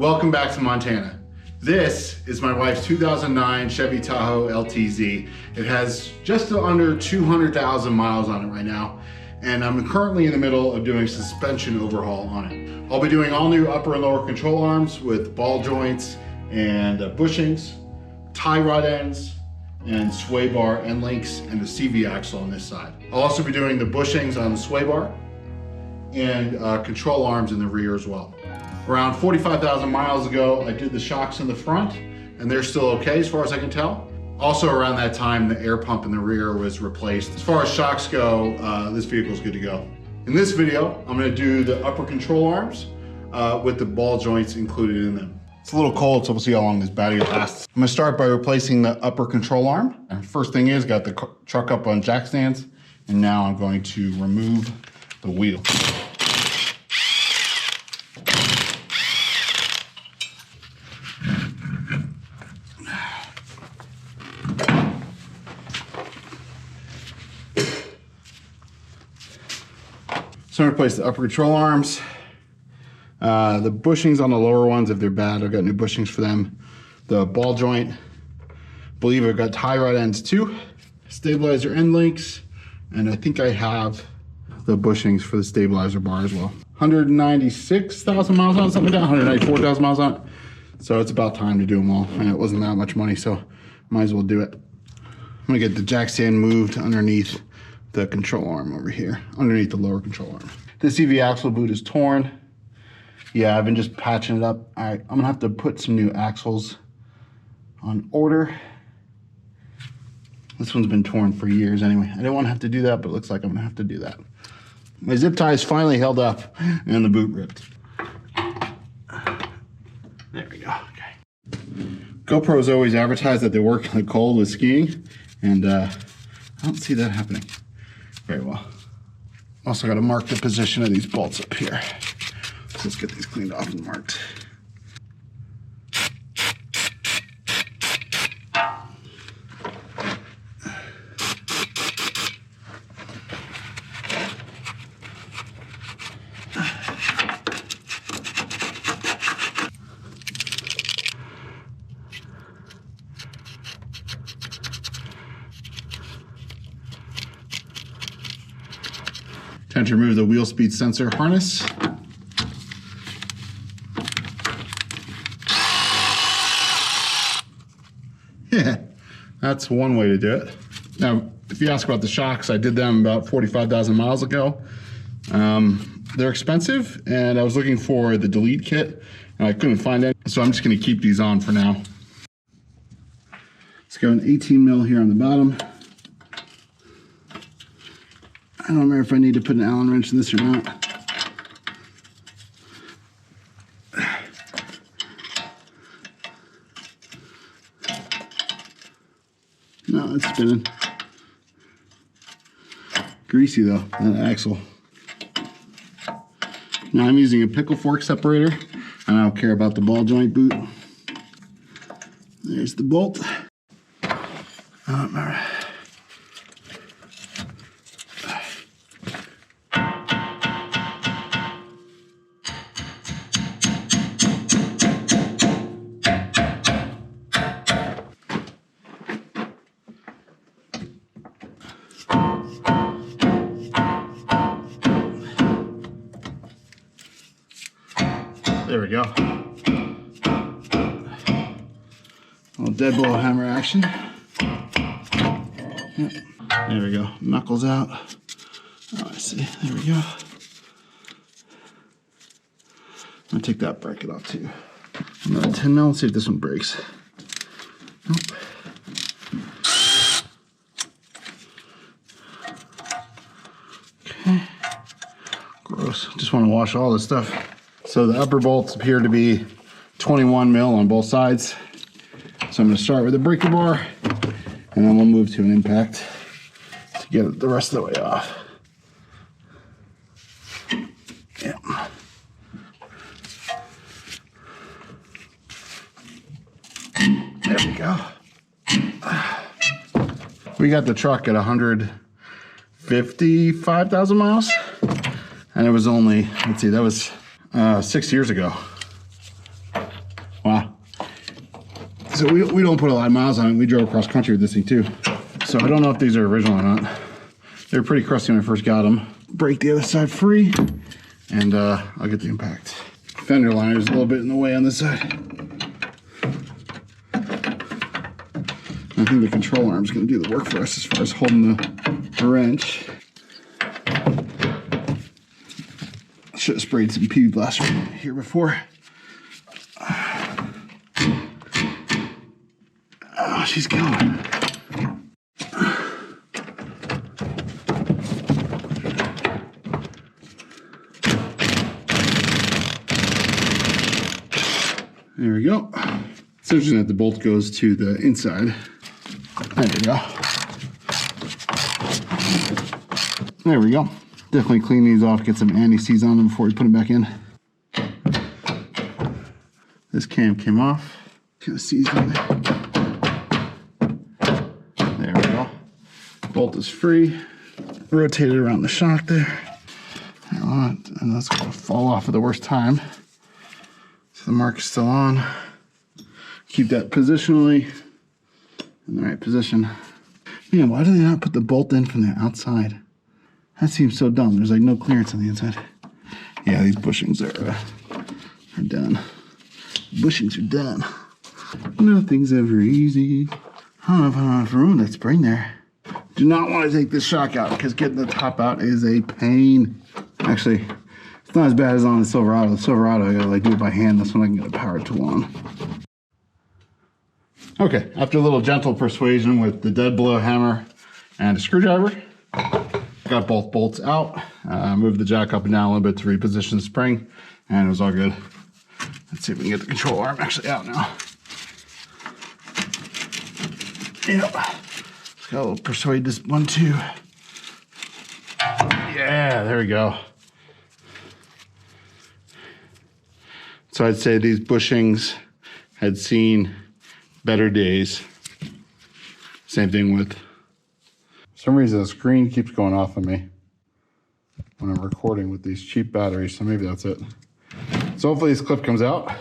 Welcome back to Montana. This is my wife's 2009 Chevy Tahoe LTZ. It has just under 200,000 miles on it right now, and I'm currently in the middle of doing suspension overhaul on it. I'll be doing all new upper and lower control arms with ball joints and bushings, tie rod ends, and sway bar end links, and the CV axle on this side. I'll also be doing the bushings on the sway bar and control arms in the rear as well. Around 45,000 miles ago, I did the shocks in the front, and they're still okay as far as I can tell. Also around that time, the air pump in the rear was replaced. As far as shocks go, this vehicle is good to go. In this video, I'm gonna do the upper control arms with the ball joints included in them. It's a little cold, so we'll see how long this battery lasts. I'm gonna start by replacing the upper control arm. First thing is, got the truck up on jack stands, and now I'm going to remove the wheel. So I'm gonna replace the upper control arms. The bushings on the lower ones, if they're bad, I've got new bushings for them. The ball joint, I believe I've got tie rod ends too. Stabilizer end links, and I think I have the bushings for the stabilizer bar as well. 196,000 miles on it, something like that, 194,000 miles on it. So it's about time to do them all. And it wasn't that much money, so might as well do it. I'm gonna get the jack stand moved underneath the control arm over here, underneath the lower control arm. The CV axle boot is torn. Yeah, I've been just patching it up. All right, I'm gonna have to put some new axles on order. This one's been torn for years anyway. I didn't want to have to do that, but it looks like I'm gonna have to do that. My zip ties finally held up and the boot ripped. There we go, okay. GoPros always advertise that they work in the cold with skiing, and I don't see that happening very well. Also got to mark the position of these bolts up here. So let's get these cleaned off and marked. Time to remove the wheel speed sensor harness. Yeah, that's one way to do it. Now, if you ask about the shocks, I did them about 45,000 miles ago. They're expensive, and I was looking for the delete kit, and I couldn't find it, so I'm just gonna keep these on for now. Let's go an 18 mil here on the bottom. I don't remember if I need to put an Allen wrench in this or not. No, it's spinning. Greasy though, that axle. Now I'm using a pickle fork separator, and I don't care about the ball joint boot. There's the bolt. There we go. A little dead blow hammer action. Yep. There we go. Knuckles out. Oh, I see. There we go. I'm gonna take that bracket off too. Another 10 mil. Let's see if this one breaks. Nope. Okay. Gross. Just want to wash all this stuff. So the upper bolts appear to be 21 mil on both sides. So I'm going to start with the breaker bar, and then we'll move to an impact to get it the rest of the way off. Yeah. There we go. We got the truck at 155,000 miles, and it was only, let's see, that was 6 years ago. So we don't put a lot of miles on it. We drove across country with this thing too. So I don't know if these are original or not. They were pretty crusty when I first got them. Break the other side free, and I'll get the impact. Fender liner is a little bit in the way on this side. I think the control arm is going to do the work for us as far as holding the wrench. Should have sprayed some PB Blaster here before. Oh, she's going. There we go. It's interesting that the bolt goes to the inside. There we go. There we go. Definitely clean these off, get some anti-seize on them before we put them back in. This cam came off. Kind of seized on there. There we go. Bolt is free. Rotate it around the shock there. And that's going to fall off at the worst time. So the mark is still on. Keep that positionally in the right position. Man, why do they not put the bolt in from the outside? That seems so dumb. There's like no clearance on the inside. Yeah, these bushings are done. Bushings are done. Nothing's ever easy. I don't know if I have enough room to spring there. Do not want to take this shock out because getting the top out is a pain. Actually, it's not as bad as on the Silverado. The Silverado, I gotta like do it by hand. This one I can get a power tool on. Okay, after a little gentle persuasion with the dead blow hammer and a screwdriver, got both bolts out. Moved the jack up and down a little bit to reposition the spring, and it was all good. Let's see if we can get the control arm actually out now. Yep. Just gotta persuade this one too. Yeah, there we go. So I'd say these bushings had seen better days. Same thing with, for some reason the screen keeps going off on me when I'm recording with these cheap batteries, so maybe that's it. So hopefully this clip comes out.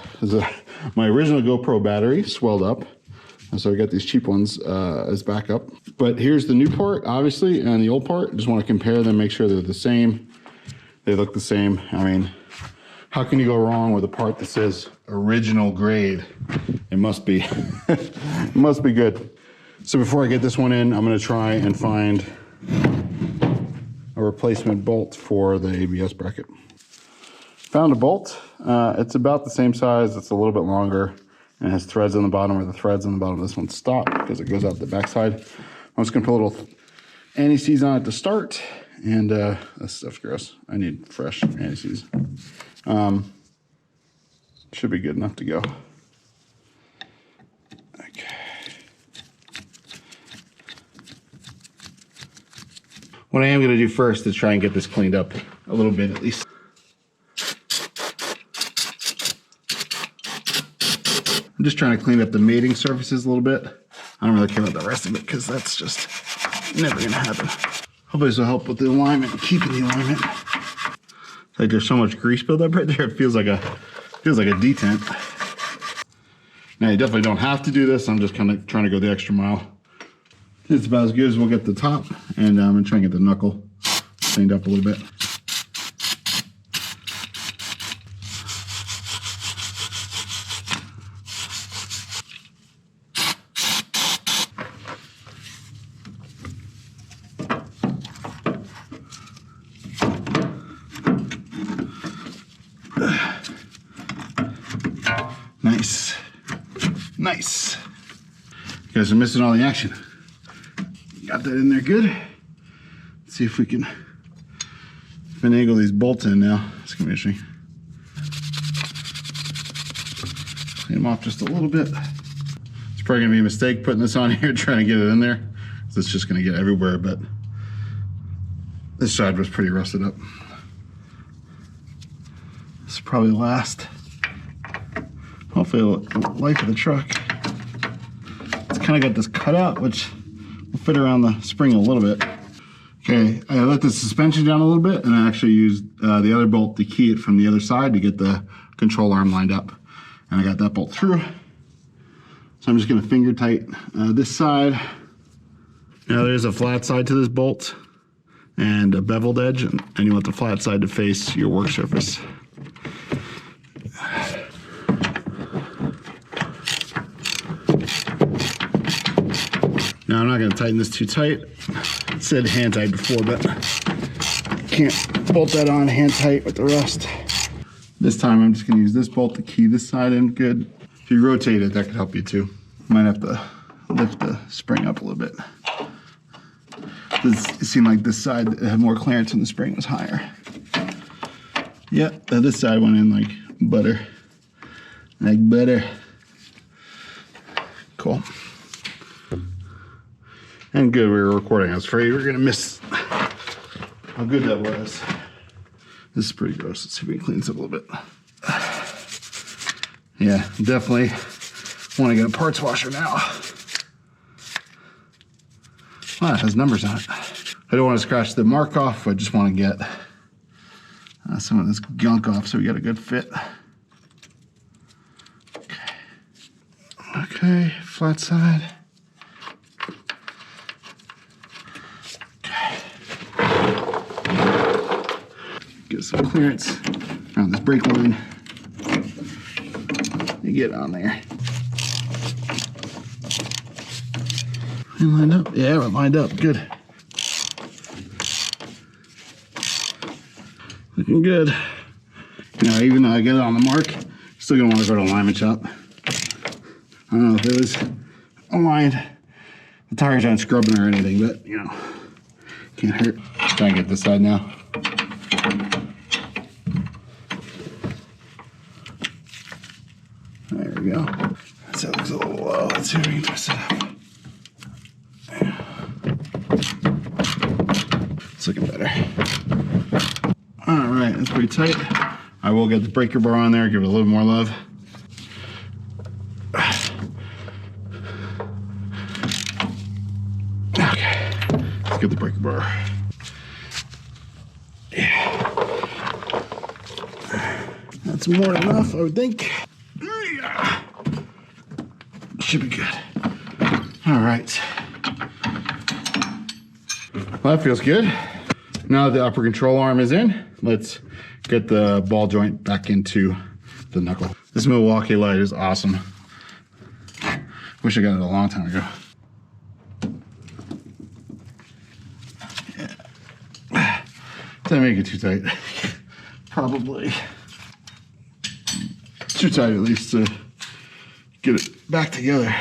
My original GoPro battery swelled up, and so I got these cheap ones as backup. But here's the new part, obviously, and the old part. Just want to compare them, make sure they're the same. They look the same. I mean, how can you go wrong with a part that says original grade? It must be. It must be good. So before I get this one in, I'm going to try and find a replacement bolt for the ABS bracket. Found a bolt. It's about the same size. It's a little bit longer and has threads on the bottom, where the threads on the bottom of this one stop because it goes out the backside. I'm just going to put a little anti-seize on it to start. And this stuff's gross. I need fresh anti-seize. Should be good enough to go. Okay. What I am going to do first is try and get this cleaned up a little bit at least. I'm just trying to clean up the mating surfaces a little bit. I don't really care about the rest of it because that's just never going to happen. Hopefully this will help with the alignment and keeping the alignment. Like there's so much grease buildup right there, it feels like a detent. Now you definitely don't have to do this. I'm just kind of trying to go the extra mile. It's about as good as we'll get the top, and I'm gonna try and get the knuckle cleaned up a little bit. Nice. Nice. You guys are missing all the action. Got that in there good. Let's see if we can finagle these bolts in now. It's gonna be interesting. Clean them off just a little bit. It's probably gonna be a mistake putting this on here, trying to get it in there. So it's just gonna get everywhere, but this side was pretty rusted up. This is probably the last. Hopefully the life of the truck. It's kind of got this cutout, which will fit around the spring a little bit. Okay, I let the suspension down a little bit, and I actually used the other bolt to key it from the other side to get the control arm lined up. And I got that bolt through. So I'm just gonna finger tight this side. Now there's a flat side to this bolt and a beveled edge, and you want the flat side to face your work surface. Now I'm not gonna tighten this too tight. It said hand tight before, but can't bolt that on hand tight with the rust. This time I'm just gonna use this bolt to key this side in good. If you rotate it, that could help you too. Might have to lift the spring up a little bit. It seemed like this side had more clearance and the spring was higher. Yeah, this side went in like butter. Like butter. Cool. And good, we were recording. I was afraid we were gonna miss how good that was. This is pretty gross. Let's see if we can clean this up a little bit. Yeah, definitely want to get a parts washer now. Wow, it has numbers on it. I don't want to scratch the mark off. I just want to get some of this gunk off so we get a good fit. Okay, okay, flat side. Get some clearance around this brake line. You get on there. We lined up? Yeah, we're lined up. Good. Looking good. Now, even though I get it on the mark, I'm still gonna want to go to alignment shop. I don't know if it was aligned. The tires aren't scrubbing or anything, but you know, can't hurt. Try and get this side now. There we go. That looks a little low. Let's see if we can twist it up. It's looking better. All right, that's pretty tight. I will get the breaker bar on there, give it a little more love. Okay, let's get the breaker bar. Yeah. That's more than enough, I would think. Should be good. All right. Well, that feels good. Now that the upper control arm is in, let's get the ball joint back into the knuckle. This Milwaukee light is awesome. Wish I got it a long time ago. Yeah. Did I make it too tight? Probably. Too tight at least to get it back together.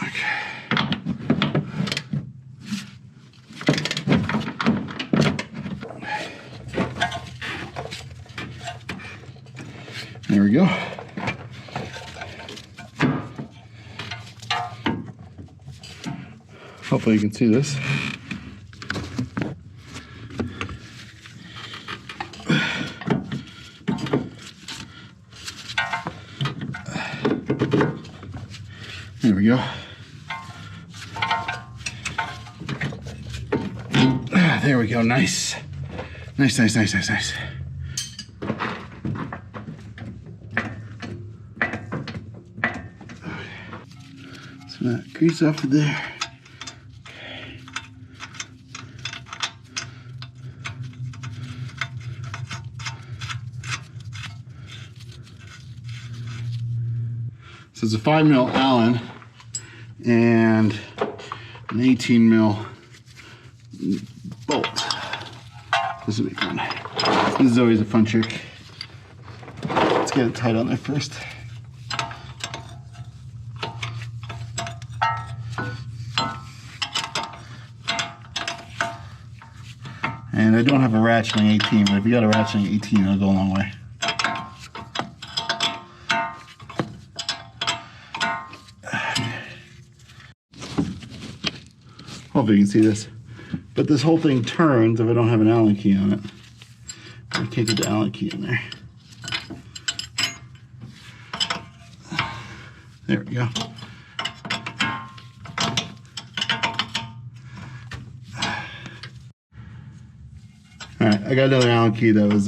Okay. There we go. Hopefully you can see this. There we go. There we go. Nice. Nice, nice, nice, nice, nice. So that grease off of there. Okay. So it's a 5mm Allen and an 18mm bolt. This will be fun. This is always a fun trick. Let's get it tight on there first. And I don't have a ratcheting 18, but if you got a ratcheting 18, it'll go a long way. Hopefully you can see this. But this whole thing turns if I don't have an Allen key on it. I can't get the Allen key in there. There we go. Alright, I got another Allen key that was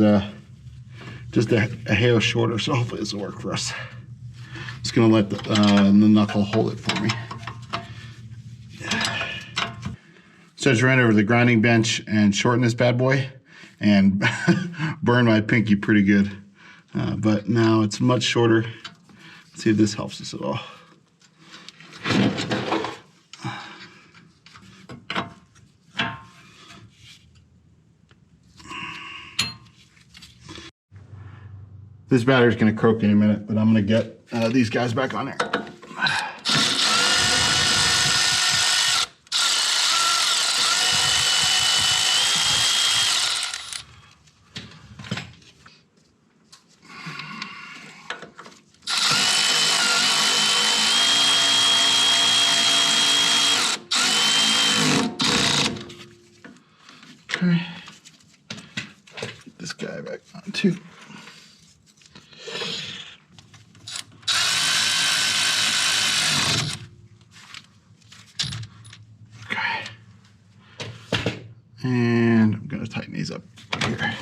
just a hair shorter, so hopefully this will work for us. Just gonna let the knuckle hold it for me. So I just ran over the grinding bench and shortened this bad boy and burned my pinky pretty good. But now it's much shorter. Let's see if this helps us at all. This battery's gonna croak in a minute, but I'm gonna get these guys back on there. Okay. Get this guy back on too. And I'm going to tighten these up here.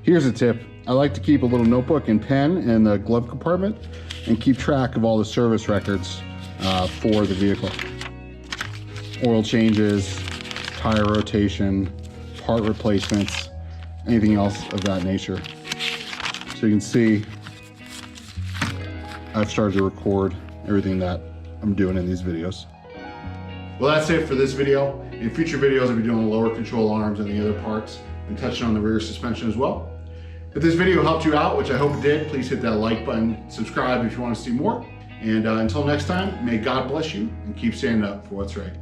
Here's a tip. I like to keep a little notebook and pen in the glove compartment and keep track of all the service records for the vehicle. Oil changes, tire rotation, part replacements, anything else of that nature. So you can see I've started to record everything that I'm doing in these videos. Well, that's it for this video. In future videos, I'll be doing the lower control arms and the other parts and touching on the rear suspension as well. If this video helped you out, which I hope it did, please hit that like button, subscribe if you want to see more. And until next time, may God bless you and keep standing up for what's right.